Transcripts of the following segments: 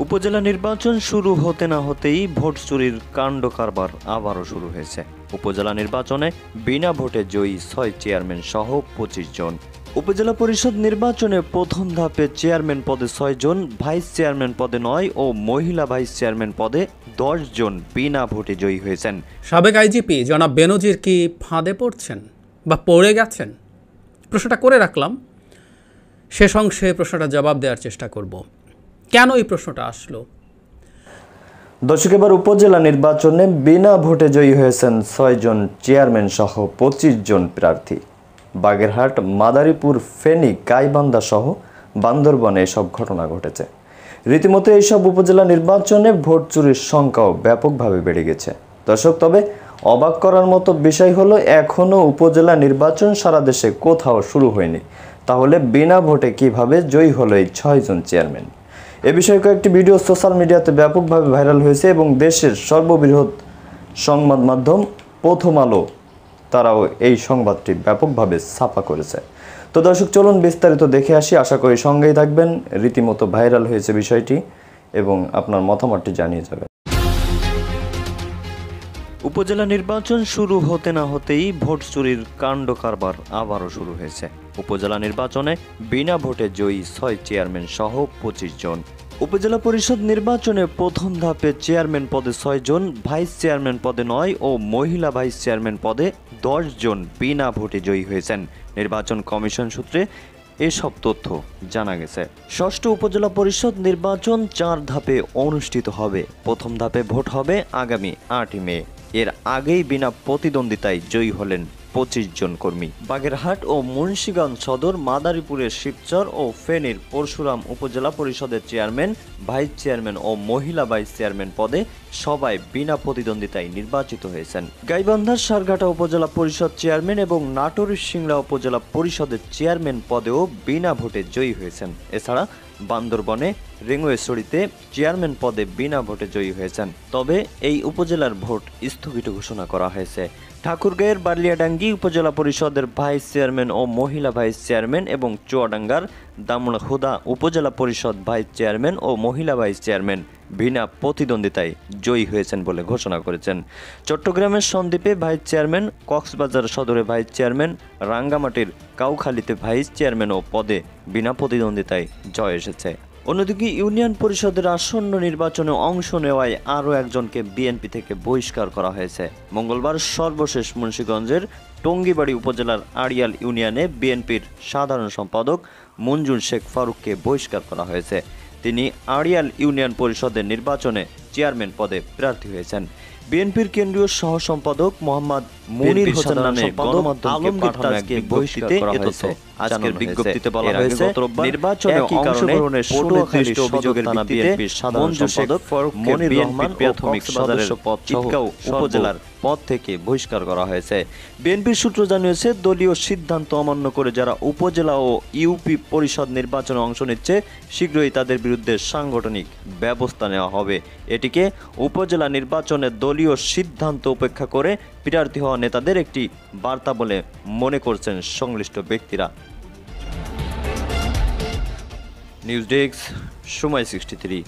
উপজেলা নির্বাচন শুরু হতে না হতেই ভোট চুরির কাণ্ড কারবার আবারও শুরু হয়েছে। উপজেলা নির্বাচনে বিনা ভোটে জয়ী ৬ চেয়ারম্যান সহ ২৫ জন। উপজেলা পরিষদ নির্বাচনে প্রথম ধাপে চেয়ারম্যান পদে ৬ জন, ভাইস চেয়ারম্যান পদে ৯ ও মহিলা ভাইস চেয়ারম্যান পদে ১০ জন বিনা ভোটে জয়ী হয়েছেন। সাবেক আইজিপি জনাব বেনজির কি ফাঁদে পড়ছেন বা পড়ে গেছেন? প্রশ্নটা করে রাখলাম, শেষ অংশে প্রশ্নটা জবাব দেওয়ার চেষ্টা করব। কেন এই প্রশ্নটা আসলো? দর্শক, এবার উপজেলা নির্বাচনে বিনা ভোটে জয়ী হয়েছেন ৬ জন চেয়ারম্যান সহ ২৫ জন প্রার্থী। বাগেরহাট, মাদারীপুর, ফেনী, গাইবান্ধা সহ বান্দরবনে এসব ঘটনা ঘটেছে। রীতিমতো এইসব উপজেলা নির্বাচনে ভোট চুরির সংখ্যাও ব্যাপকভাবে বেড়ে গেছে। দর্শক, তবে অবাক করার মতো বিষয় হলো এখনও উপজেলা নির্বাচন সারা দেশে কোথাও শুরু হয়নি। তাহলে বিনা ভোটে কিভাবে জয়ী হলো এই ৬ জন চেয়ারম্যান? এ বিষয়ে কয়েকটি ভিডিও সোশ্যাল মিডিয়াতে ব্যাপকভাবে ভাইরাল হয়েছে এবং দেশের সর্ববৃহৎ সংবাদ মাধ্যম প্রথম আলো তারাও এই সংবাদটি ব্যাপকভাবে ছাপা করেছে। তো দর্শক, চলুন বিস্তারিত দেখে আসি। আশা করি সঙ্গেই থাকবেন। রীতিমতো ভাইরাল হয়েছে বিষয়টি এবং আপনার মতামতটি জানিয়ে যাবেন। উপজেলা নির্বাচন শুরু হতে না হতেই ভোট চুরির কাণ্ড কারবার আবারও শুরু হয়েছে। উপজেলা নির্বাচনে বিনা ভোটে জয়ী ৬ চেয়ারম্যান সহ ২৫ জন। উপজেলা পরিষদ নির্বাচনে প্রথম ধাপে চেয়ারম্যান পদে ৬ জন, ভাইস চেয়ারম্যান পদে ৯ ও মহিলা ভাইস চেয়ারম্যান পদে ১০ জন বিনা ভোটে জয়ী হয়েছেন। নির্বাচন কমিশন সূত্রে এসব তথ্য জানা গেছে। ষষ্ঠ উপজেলা পরিষদ নির্বাচন ৪ ধাপে অনুষ্ঠিত হবে। প্রথম ধাপে ভোট হবে আগামী ৮ই মে। এর আগেই বিনা প্রতিদ্বন্দ্বিতায় জয়ী হলেন ২৫ জন কর্মী। বাগেরহাট ও মুন্সিগঞ্জ সদর, মাদারীপুরের শিবচর ও ফেনীর পরশুরাম উপজেলা পরিষদের চেয়ারম্যান, ভাইস চেয়ারম্যান ও মহিলা ভাইস চেয়ারম্যান পদে সবাই বিনা প্রতিদ্বন্দ্বিতায় নির্বাচিত হয়েছেন। গাইবান্ধার সারঘাটা উপজেলা পরিষদ চেয়ারম্যান এবং নাটোরের সিংড়া উপজেলা পরিষদের চেয়ারম্যান পদেও বিনা ভোটে জয়ী হয়েছেন। এছাড়া বান্দরবনে রেঙ্গুয়েছড়িতে চেয়ারম্যান পদে বিনা ভোটে জয়ী হয়েছেন। তবে এই উপজেলার ভোট স্থগিত ঘোষণা করা হয়েছে। ঠাকুরগাঁয়ের বালিয়াডাঙ্গি উপজেলা পরিষদের ভাইস চেয়ারম্যান ও মহিলা ভাইস চেয়ারম্যান এবং চুয়াডাঙ্গার দামুড়হুদা উপজেলা পরিষদ ভাইস চেয়ারম্যান ও মহিলা ভাইস চেয়ারম্যান বিনা প্রতিদ্বন্দ্বিতায় জয়ী হয়েছেন বলে ঘোষণা করেছেন। চট্টগ্রামের সন্দ্বীপে ভাইস চেয়ারম্যান, কক্সবাজার সদরে ভাইস চেয়ারম্যান, রাঙ্গামাটির কাউখালীতে ভাইস চেয়ারম্যান ও পদে বিনা প্রতিদ্বন্দ্বিতায় জয় এসেছে। অন্যদিকে ইউনিয়ন পরিষদের আসন্ন নির্বাচনে অংশ নেওয়ায় আরও একজনকে বিএনপি থেকে বহিষ্কার করা হয়েছে। মঙ্গলবার সর্বশেষ মুন্সিগঞ্জের টঙ্গিবাড়ি উপজেলার আড়িয়াল ইউনিয়নে বিএনপির সাধারণ সম্পাদক মঞ্জুর শেখ ফারুককে বহিষ্কার করা হয়েছে। তিনি আড়িয়াল ইউনিয়ন পরিষদের নির্বাচনে চেয়ারম্যান পদে প্রার্থী হয়েছেন। বিএনপির কেন্দ্রীয় সহ সম্পাদক মোহাম্মদ মুনির হোসেন নামে গণমাধ্যমকে পাঠানো এক বিজ্ঞপ্তিতে এ তথ্য আজকের বিজ্ঞপ্তিতে বলা হয়েছে, নির্বাচনে অংশগ্রহণের সুনির্দিষ্ট অভিযোগের ভিত্তিতে সাধারণ সম্পাদক মনির রহমান প্রাথমিক সদস্য পদ সহ উপজেলার পদ থেকে বহিষ্কার করা হয়েছে। বিএনপির সূত্র জানিয়েছে, দলীয় সিদ্ধান্ত অমান্য করে যারা উপজেলা ও ইউপি পরিষদ নির্বাচনে অংশ নিচ্ছে শীঘ্রই তাদের বিরুদ্ধে সাংগঠনিক ব্যবস্থা নেওয়া হবে। এটিকে উপজেলা নির্বাচনের দলীয় সিদ্ধান্ত উপেক্ষা করে প্রার্থী হওয়া নেতাদের একটি বার্তা বলে মনে করছেন সংশ্লিষ্ট ব্যক্তিরা। নিউজ ডেস্ক, সময় 63।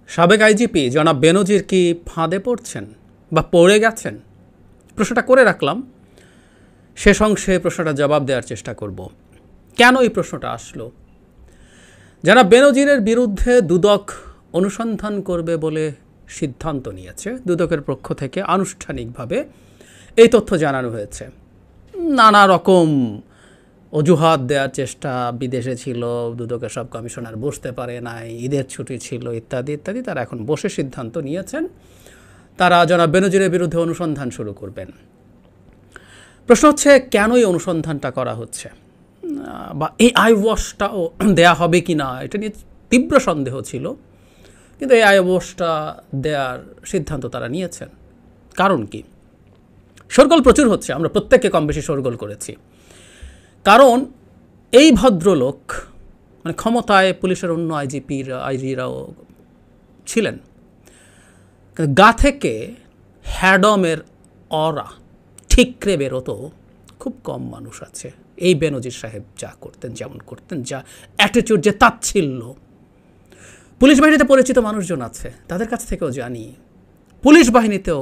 সাবেক আইজিপি জনাব বেনজির কি ফাঁদে পড়ছেন বা পড়ে গেছেন? প্রশ্নটা করে রাখলাম, শেষ অংশে প্রশ্নটা জবাব দেওয়ার চেষ্টা করব। কেন এই প্রশ্নটা আসলো? জনাব বেনজিরের বিরুদ্ধে দুদক অনুসন্ধান করবে বলে সিদ্ধান্ত নিয়েছে। দুদকের পক্ষ থেকে আনুষ্ঠানিকভাবে এই তথ্য জানানো হয়েছে। নানা রকম অজুহাত দেওয়ার চেষ্টা, বিদেশে ছিল, দুদকের সব কমিশনার বসতে পারে নাই, ঈদের ছুটি ছিল, ইত্যাদি ইত্যাদি। তারা এখন বসে সিদ্ধান্ত নিয়েছেন তারা জনাব বেনজিরের বিরুদ্ধে অনুসন্ধান শুরু করবেন। প্রশ্ন হচ্ছে, কেন এই অনুসন্ধানটা করা হচ্ছে বা এই আইওয়াশটাও দেয়া হবে কি না, এটা নিয়ে তীব্র সন্দেহ ছিল। কিন্তু এই আইওয়াশটা দেওয়ার সিদ্ধান্ত তারা নিয়েছেন। কারণ কি? শোরগোল প্রচুর হচ্ছে, আমরা প্রত্যেককে কম বেশি শোরগোল করেছি। কারণ এই ভদ্রলোক মানে ক্ষমতায় পুলিশের অন্য আইজিরাও ছিলেন, গা থেকে হ্যাডমের অরা ঠিকরে বেরোতো খুব কম মানুষ আছে। এই বেনজির সাহেব যা করতেন, যেমন করতেন, যা অ্যাটিটিউড, যে তাচ্ছিল্য, পুলিশ বাহিনীতে পরিচিত মানুষজন আছে, তাদের কাছ থেকেও জানি পুলিশ বাহিনীতেও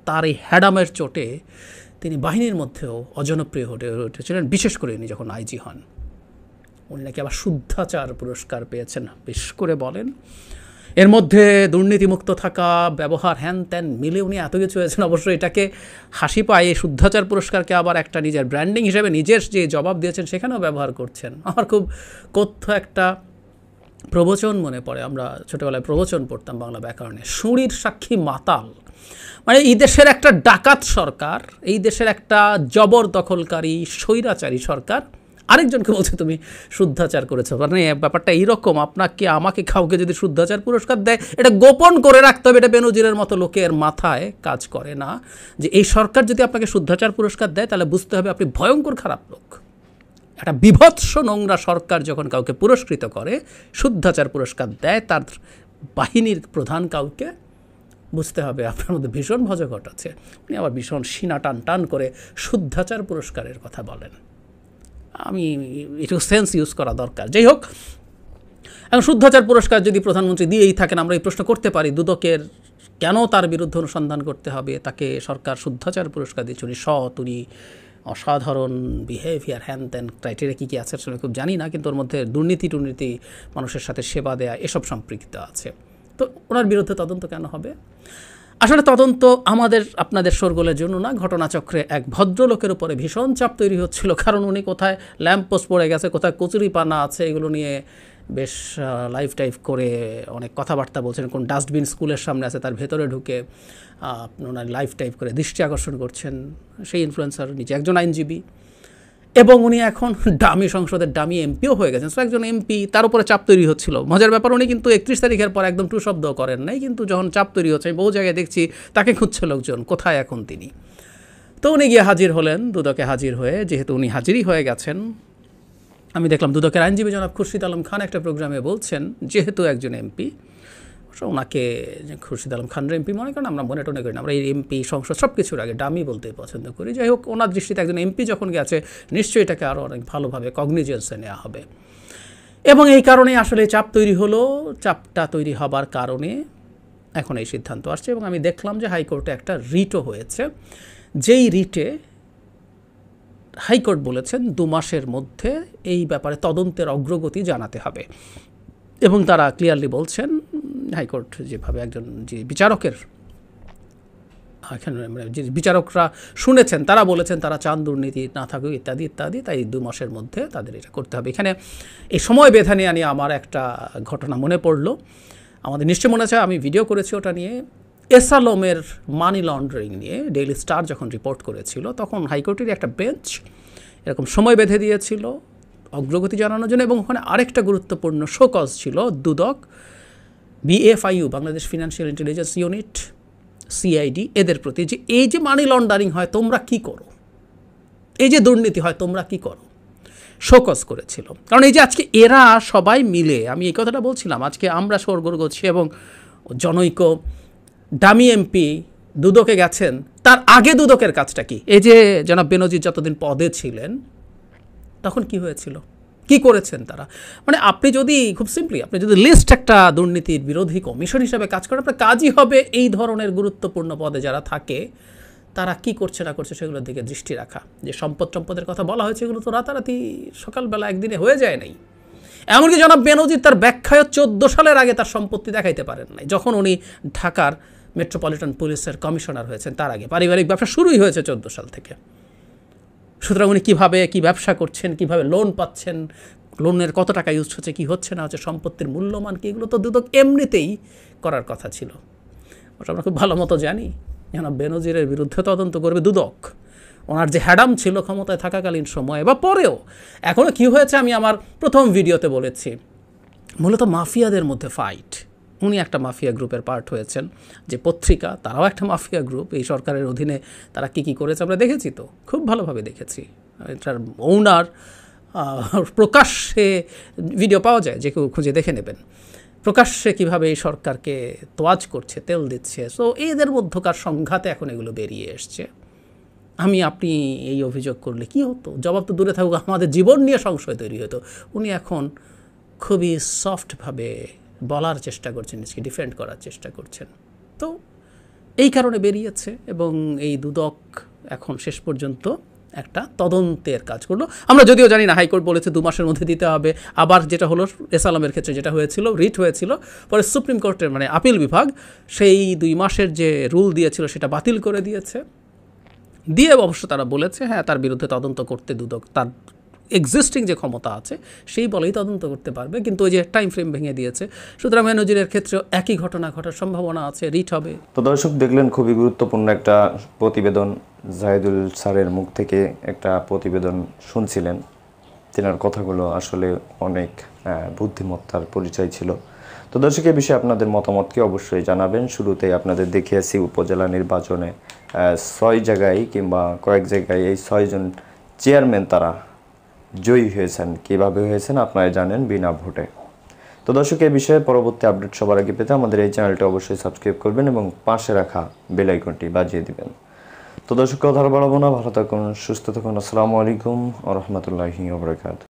তার এই হ্যাডামের চোটে তিনি বাহিনীর মধ্যেও অজনপ্রিয় হয়ে উঠেছিলেন, বিশেষ করে উনি যখন আইজি হন। উনি নাকি আবার শুদ্ধাচার পুরস্কার পেয়েছেন, বেশ করে বলেন। এর মধ্যে দুর্নীতিমুক্ত থাকা, ব্যবহার, হ্যান ত্যান মিলে উনি এত কিছু হয়েছেন। অবশ্যই এটাকে হাসি পায়, এই শুদ্ধাচার পুরস্কারকে আবার একটা নিজের ব্র্যান্ডিং হিসেবে নিজের যে জবাব দিয়েছেন সেখানেও ব্যবহার করছেন। আমার খুব কথ্য একটা প্রবচন মনে পড়ে, আমরা ছোটোবেলায় প্রবচন পড়তাম বাংলা ব্যাকরণে, সুঁড়ির সাক্ষী মাতাল। মানে এই দেশের একটা ডাকাত সরকার, এই দেশের একটা জবরদখলকারী স্বৈরাচারী সরকার আরেকজনকে বলছে তুমি শুদ্ধাচার করেছো। মানে ব্যাপারটা এইরকম, আপনাকে আমাকে কাউকে যদি শুদ্ধাচার পুরস্কার দেয় এটা গোপন করে রাখতে হবে। এটা বেনজিরের মতো লোকের মাথায় কাজ করে না যে এই সরকার যদি আপনাকে শুদ্ধাচার পুরস্কার দেয় তাহলে বুঝতে হবে আপনি ভয়ঙ্কর খারাপ লোক। একটা বিভৎস নোংরা সরকার যখন কাউকে পুরস্কৃত করে, শুদ্ধাচার পুরস্কার দেয় তার বাহিনীর প্রধান কাউকে, বুঝতে হবে আপনার মধ্যে ভীষণ ভজঘট আছে। উনি আবার ভীষণ সিনা টান টান করে শুদ্ধাচার পুরস্কারের কথা বলেন। আমি একটু সেন্স ইউজ করা দরকার। যাই হোক, এখন শুদ্ধাচার পুরস্কার যদি প্রধানমন্ত্রী দিয়েই থাকেন, আমরা এই প্রশ্ন করতে পারি দুদকের কেন তার বিরুদ্ধে অনুসন্ধান করতে হবে, তাকে সরকার শুদ্ধাচার পুরস্কার দিচ্ছে, উনি সৎ, উনি অসাধারণ বিহেভিয়ার, হ্যান ত্যান ক্রাইটেরিয়া কী কী আছে আসলে খুব জানি না, কিন্তু ওর মধ্যে দুর্নীতি মানুষের সাথে সেবা দেয়া এসব সম্পৃক্ত আছে। তো ওনার বিরুদ্ধে তদন্ত কেন হবে? আসলে তদন্ত আমাদের আপনাদের শোরগোলের জন্য না, ঘটনাচক্রে এক ভদ্রলোকের উপরে ভীষণ চাপ তৈরি হচ্ছিল। কারণ উনি কোথায় ল্যাম্প পোস্ট পড়ে গেছে, কোথায় কচুরি পানা আছে, এগুলো নিয়ে বেশ লাইভ টাইভ করে অনেক কথাবার্তা বলছেন। কোন ডাস্টবিন স্কুলের সামনে আছে তার ভেতরে ঢুকে ওনার লাইভ টাইপ করে দৃষ্টি আকর্ষণ করছেন। সেই ইনফ্লুয়েন্সার নিজে একজন আইনজীবী এবং উনি এখন ডামি সংসদের ডামি এমপিও হয়ে গেছেন। সো একজন এমপি, তার উপরে চাপ তৈরি হচ্ছিল। মজার ব্যাপার, উনি কিন্তু 31 তারিখের পর একদম টু শব্দ করেন নাই, কিন্তু যখন চাপ তৈরি হচ্ছে বহু জায়গায় দেখছি তাকে খুঁজছে লোকজন, কোথায় এখন তিনি। তো উনি গিয়ে হাজির হলেন, দুদকে হাজির হয়ে, যেহেতু উনি হাজিরই হয়ে গেছেন, আমি দেখলাম দুদকের আইনজীবী জনাব খুরশিদ আলম খান একটা প্রোগ্রামে বলছেন, যেহেতু একজন এমপি, ওনাকে খুরশিদ আলম খান এমপি মনে করেন, আমরা মনে টনে করি না, আমরা এই এমপি সংসদ সব কিছুর আগে ডামি বলতে পছন্দ করি। যাই হোক, ওনার দৃষ্টিতে একজন এমপি যখন গেছে নিশ্চয়ই এটাকে আরও অনেক ভালোভাবে কগনিজেন্সে নেওয়া হবে। এবং এই কারণেই আসলে চাপ তৈরি হলো। চাপটা তৈরি হবার কারণে এখন এই সিদ্ধান্ত আসছে। এবং আমি দেখলাম যে হাইকোর্টে একটা রিটও হয়েছে, যেই রিটে হাইকোর্ট বলেছেন 2 মাসের মধ্যে এই ব্যাপারে তদন্তের অগ্রগতি জানাতে হবে। এবং তারা ক্লিয়ারলি বলছেন, হাইকোর্ট যেভাবে একজন যে বিচারকের এখানে যে বিচারকরা শুনেছেন তারা বলেছেন তারা চান দুর্নীতি না থাকুক ইত্যাদি ইত্যাদি, তাই 2 মাসের মধ্যে তাদের এটা করতে হবে। এখানে এই সময় বেঁধে নিয়ে আমার একটা ঘটনা মনে পড়লো, আমাদের নিশ্চয় মনে আছে, আমি ভিডিও করেছি ওটা নিয়ে, এসালমের মানি লন্ডারিং নিয়ে ডেইলি স্টার যখন রিপোর্ট করেছিল, তখন হাইকোর্টের একটা বেঞ্চ এরকম সময় বেঁধে দিয়েছিল অগ্রগতি জানানোর জন্য। এবং ওখানে আরেকটা গুরুত্বপূর্ণ শোকজ ছিল দুদক, BFIU Bangladesh financial intelligence unit, CID, এদের প্রতি যে এই যে মানি লন্ডারিং হয় তোমরা কি করো, এই যে দুর্নীতি হয় তোমরা কি করো, শোকজ করেছিল। কারণ এই যে আজকে এরা সবাই মিলে, আমি এই কথাটা বলছিলাম, আজকে আমরা শোরগোল করছি এবং জনৈক ডামি এমপি দুদকে গেছেন, তার আগে দুদকের কাজটা কি? এই যে জনাব বেনজির যতদিন পদে ছিলেন তখন কি হয়েছিল, কি করেছেন তারা? মানে আপনি যদি খুব সিম্পলি আপনি যদি লিস্ট একটা দুর্নীতির বিরোধী কমিশন হিসাবে কাজ করেন, আপনার কাজই হবে এই ধরনের গুরুত্বপূর্ণ পদে যারা থাকে তারা কি করছে না করছে সেগুলোর দিকে দৃষ্টি রাখা। যে সম্পদের কথা বলা হয়েছে এগুলো তো রাতারাতি সকালবেলা একদিনে হয়ে যায় নাই। এমনকি জনাব বেনজির তার ব্যাখ্যায় 14 সালের আগে তার সম্পত্তি দেখাইতে পারেন নাই, যখন উনি ঢাকার মেট্রোপলিটন পুলিশের কমিশনার হয়েছেন। তার আগে পারিবারিক ব্যবসা শুরুই হয়েছে 14 সাল থেকে। সুতরাং উনি কীভাবে কী ব্যবসা করছেন, কীভাবে লোন পাচ্ছেন, লোনের কত টাকা ইউজ হচ্ছে, কী হচ্ছে না হচ্ছে, সম্পত্তির মূল্যমান কী, এগুলো তো দুদক এমনিতেই করার কথা ছিল। ওটা আমরা খুব ভালো মতো জানি। জনাব বেনজিরের বিরুদ্ধে তদন্ত করবে দুদক। ওনার যে হ্যাডাম ছিল ক্ষমতায় থাকাকালীন সময়ে বা পরেও, এখনও কী হয়েছে আমি আমার প্রথম ভিডিওতে বলেছি, মূলত মাফিয়াদের মধ্যে ফাইট। উনি একটা মাফিয়া গ্রুপের পার্ট হয়েছেন, যে পত্রিকা তারাও একটা মাফিয়া গ্রুপ। এই সরকারের অধীনে তারা কী কী করেছে আমরা দেখেছি, তো খুব ভালোভাবে দেখেছি। এটার ওনার প্রকাশ্যে ভিডিও পাওয়া যায়, যে কেউ খুঁজে দেখে নেবেন, প্রকাশ্যে কীভাবে এই সরকারকে তোয়াজ করছে, তেল দিচ্ছে। সো এদের মধ্যকার সংঘাতে এখন এগুলো বেরিয়ে এসছে। আপনি এই অভিযোগ করলে কি হতো, জবাব তো দূরে থাকুক, আমাদের জীবন নিয়ে সংশয় তৈরি হতো। উনি এখন খুবই সফটভাবে বলার চেষ্টা করছেন, নিজেকে ডিফেন্ড করার চেষ্টা করছেন। তো এই কারণে বেরিয়েছে এবং এই দুদক এখন শেষ পর্যন্ত একটা তদন্তের কাজ করলো। আমরা যদিও জানি না, হাইকোর্ট বলেছে 2 মাসের মধ্যে দিতে হবে। আবার যেটা হলো এস আলমের ক্ষেত্রে যেটা হয়েছিল, রিট হয়েছিল, পরে সুপ্রিম কোর্টের মানে আপিল বিভাগ সেই 2 মাসের যে রুল দিয়েছিল সেটা বাতিল করে দিয়েছে। দিয়ে অবশ্য তারা বলেছে হ্যাঁ তার বিরুদ্ধে তদন্ত করতে দুদক তার এক্সিস্টিং যে ক্ষমতা আছে সেই বলেই তদন্ত করতে পারবে, কিন্তু ওই যে টাইম ফ্রেম ভেঙে দিয়েছে। সুতরাং বেনজিরের ক্ষেত্রেও একই ঘটনা ঘটার সম্ভাবনা আছে, রিট হবে। তো দর্শক দেখলেন খুবই গুরুত্বপূর্ণ একটা প্রতিবেদন, জাহিদুল স্যারের মুখ থেকে একটা প্রতিবেদন শুনছিলেন। তেনার কথাগুলো আসলে অনেক বুদ্ধিমত্তার পরিচয় ছিল। তো দর্শক এই বিষয়ে আপনাদের মতামতকে অবশ্যই জানাবেন। শুরুতেই আপনাদের দেখিয়েছি উপজেলা নির্বাচনে 6 জায়গায় কিংবা কয়েক জায়গায় এই 6 জন চেয়ারম্যান তারা জয়ী হয়েছেন। কীভাবে হয়েছেন আপনারা জানেন, বিনা ভোটে। তো দর্শক এই বিষয়ে পরবর্তী আপডেট সবার আগে পেতে আমাদের এই চ্যানেলটি অবশ্যই সাবস্ক্রাইব করবেন এবং পাশে রাখা বেল আইকনটি বাজিয়ে দিবেন। তো দর্শক কথা বাড়াবো না, ভালো থাকুন, সুস্থ থাকুন। আসসালামু আলাইকুম ওয়া রাহমাতুল্লাহি ওয়া বারাকাতুহু।